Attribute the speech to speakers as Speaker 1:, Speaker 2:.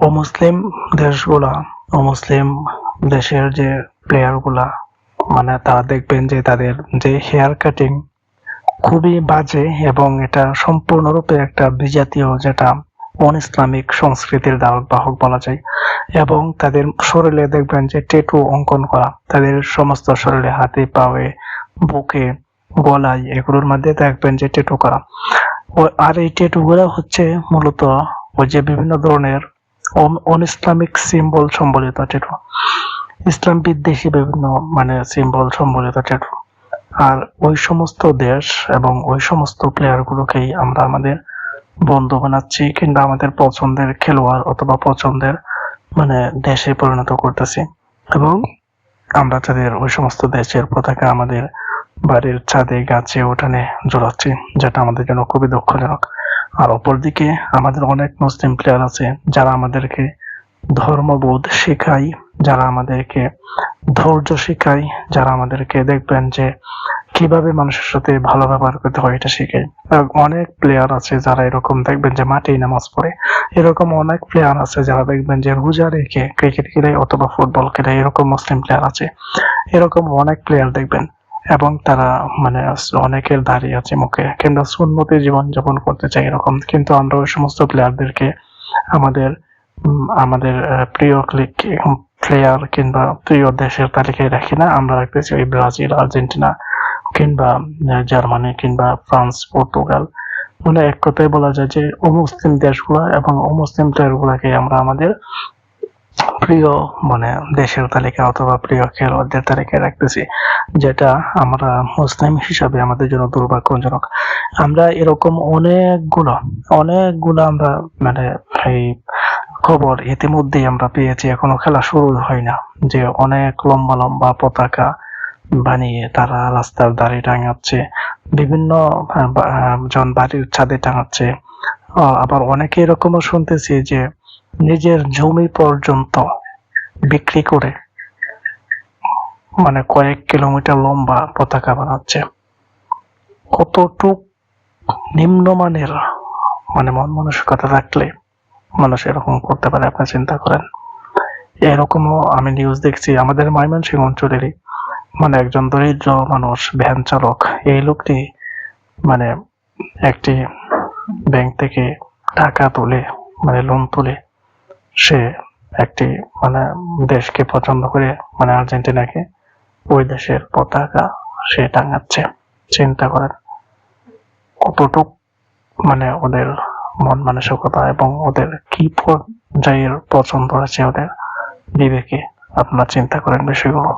Speaker 1: অমুসলিম দেশগুলা, অমুসলিম দেশের যে প্লেয়ার গুলা, মানে তারা দেখবেন যে তাদের যে হেয়ার কাটিং খুবই বাজে, এবং এটা সম্পূর্ণরূপে একটা বিজাতীয়, যেটা অন-ইসলামিক সংস্কৃতির ধারক বাহক বলা যায়। এবং তাদের শরীরে দেখবেন যে ট্যাটু অঙ্কন করা, তাদের সমস্ত শরীরে, হাতে, পায়ে, বুকে, গলায়, এগুলোর মধ্যে দেখবেন যে ট্যাটু করা। আর এই ট্যাটু গুলা হচ্ছে মূলত ওই যে বিভিন্ন ধরনের অন-ইসলামিক সিম্বল সম্বলিত ট্যাটু, ইসলাম বিদ্বেষী বিভিন্ন মানে সিম্বল সম্বলিত ট্যাটু। আর ওই সমস্ত দেশ এবং ওই সমস্ত প্লেয়ার গুলোকেই আমরা আমাদের বন্ধু বানাচ্ছি, কিংবা আমাদের পছন্দের খেলোয়াড় অথবা পছন্দের মানে দেশে পরিণত করতেছি, এবং আমরা তাদের ওই সমস্ত দেশের পতাকা আমাদের বাড়ির ছাদে, গাছে, উঠানে ঝোলাচ্ছি, যেটা আমাদের জন্য খুবই দুঃখজনক। আর অপরদিকে আমাদের অনেক মুসলিম প্লেয়ার আছে যারা আমাদেরকে ধর্মবোধ শেখায়, যারা আমাদেরকে ধৈর্য শেখায়, যারা আমাদেরকে দেখবেন যে কিভাবে মানুষের সাথে ভালো ব্যবহার করতে হয় এটা শেখায়। অনেক প্লেয়ার আছে যারা এরকম দেখবেন যে মাঠেই নামাজ পড়ে, এরকম অনেক প্লেয়ার আছে যারা দেখবেন যে রোজা রেখে ক্রিকেট খেলে অথবা ফুটবল খেলে, এরকম মুসলিম প্লেয়ার আছে, এরকম অনেক প্লেয়ার দেখবেন। এবং তারা মানে অনেকের দাঁড়িয়ে আছে মুখে, কিন্তু সুন্নতি জীবন যাপন করতে চাই এরকম। কিন্তু আমরা ওই সমস্ত প্লেয়ারদেরকে আমাদের আমাদের প্রিয় প্লেয়ার কিংবা প্রিয় দেশের তালিকায় রাখি না। আমরা রাখতেছি ওই ব্রাজিল, আর্জেন্টিনা, কিংবা জার্মানি, কিংবা ফ্রান্স, পর্তুগাল। মানে এক কথায় বলা যায় যে অমুসলিম দেশগুলা এবং অমুসলিম প্লেয়ার গুলাকে আমরা আমাদের প্রিয় মানে দেশের তালিকা অথবা প্রিয় খেলোয়াড়দের তালিকায় রাখতেছি, যেটা আমরা মুসলিম হিসাবে আমাদের জন্য দুর্ভাগ্যজনক। আমরা এরকম অনেকগুলো আমরা মানে এই খবর ইতিমধ্যেই আমরা পেয়েছি, এখনো খেলা শুরু হয় না, যে অনেক লম্বা লম্বা পতাকা বানিয়ে তারা রাস্তার ধারে টাঙাচ্ছে, বিভিন্ন জন বাড়ির ছাদে টাঙাচ্ছে। আবার অনেকে এরকমও শুনতেছি যে নিজের জমি পর্যন্ত বিক্রি করে মানে কয়েক কিলোমিটার লম্বা পতাকা বানাচ্ছে। কতটুক নিম্নমানের মানে মন মানসিকতা থাকলে মানুষ এরকম করতে পারে, আপনি চিন্তা করেন। এরকমও আমি নিউজ দেখছি আমাদের ময়মনসিংহ অঞ্চলেরই, মানে একজন দরিদ্র মানুষ, ভ্যান চালক। এই লোকটি মানে একটি ব্যাংক থেকে টাকা তুলে, মানে লোন তুলে, সে একটি মানে দেশকে পছন্দ করে, মানে আর্জেন্টিনাকে, ওই দেশের পতাকা সে টাঙাচ্ছে। চিন্তা করেন কতটুক মানে ওদের মন মানসিকতা এবং ওদের কি পর্যায়ের পছন্দ আছে ওদের বিবেকে। আপনারা চিন্তা করেন বিষয়গুলো।